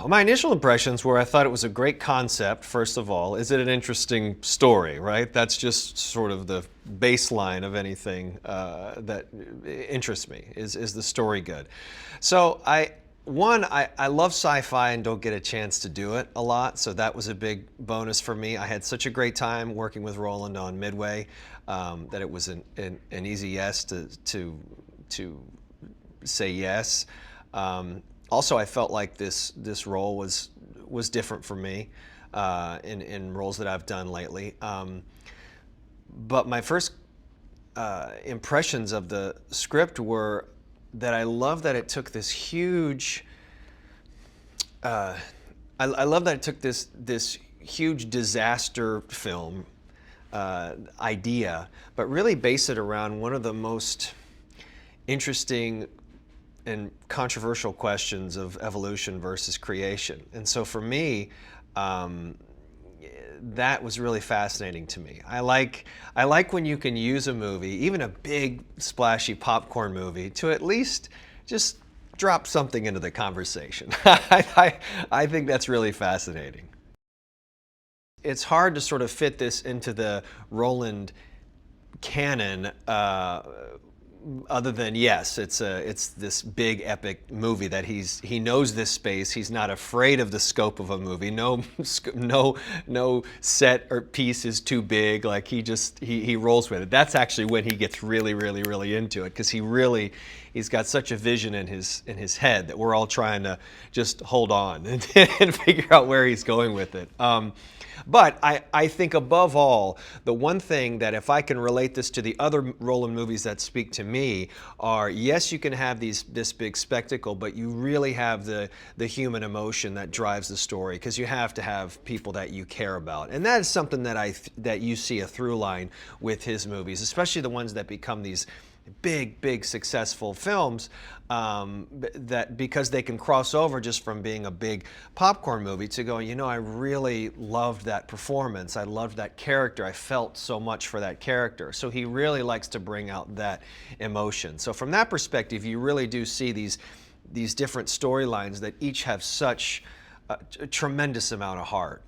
My initial impressions were I thought it was a great concept, first of all. Is it an interesting story, right? That's just sort of the baseline of anything that interests me. Is the story good? So I love sci-fi and don't get a chance to do it a lot, so that was a big bonus for me. I had such a great time working with Roland on Midway that it was an easy yes to say yes. Also, I felt like this role was different for me in roles that I've done lately. But my first impressions of the script were that I love that it took this huge. I love that it took this huge disaster film idea, but really base it around one of the most interesting and controversial questions of evolution versus creation. And so for me, that was really fascinating to me. I like when you can use a movie, even a big splashy popcorn movie, to at least just drop something into the conversation. I think that's really fascinating. It's hard to sort of fit this into the Roland canon, other than yes, it's this big epic movie that he knows this space. He's not afraid of the scope of a movie. No set or piece is too big. Like he rolls with it. That's actually when he gets really into it, because he's got such a vision in his head that we're all trying to just hold on and figure out where he's going with it. But I think above all, the one thing that, if I can relate this to the other Roland movies that speak to me, are yes, you can have this big spectacle, but you really have the human emotion that drives the story, because you have to have people that you care about. And that is something that you see a through line with his movies, especially the ones that become these big successful films, that because they can cross over just from being a big popcorn movie to go, I really loved that performance, I loved that character, I felt so much for that character. So he really likes to bring out that emotion. So from that perspective, you really do see these different storylines that each have such a tremendous amount of heart.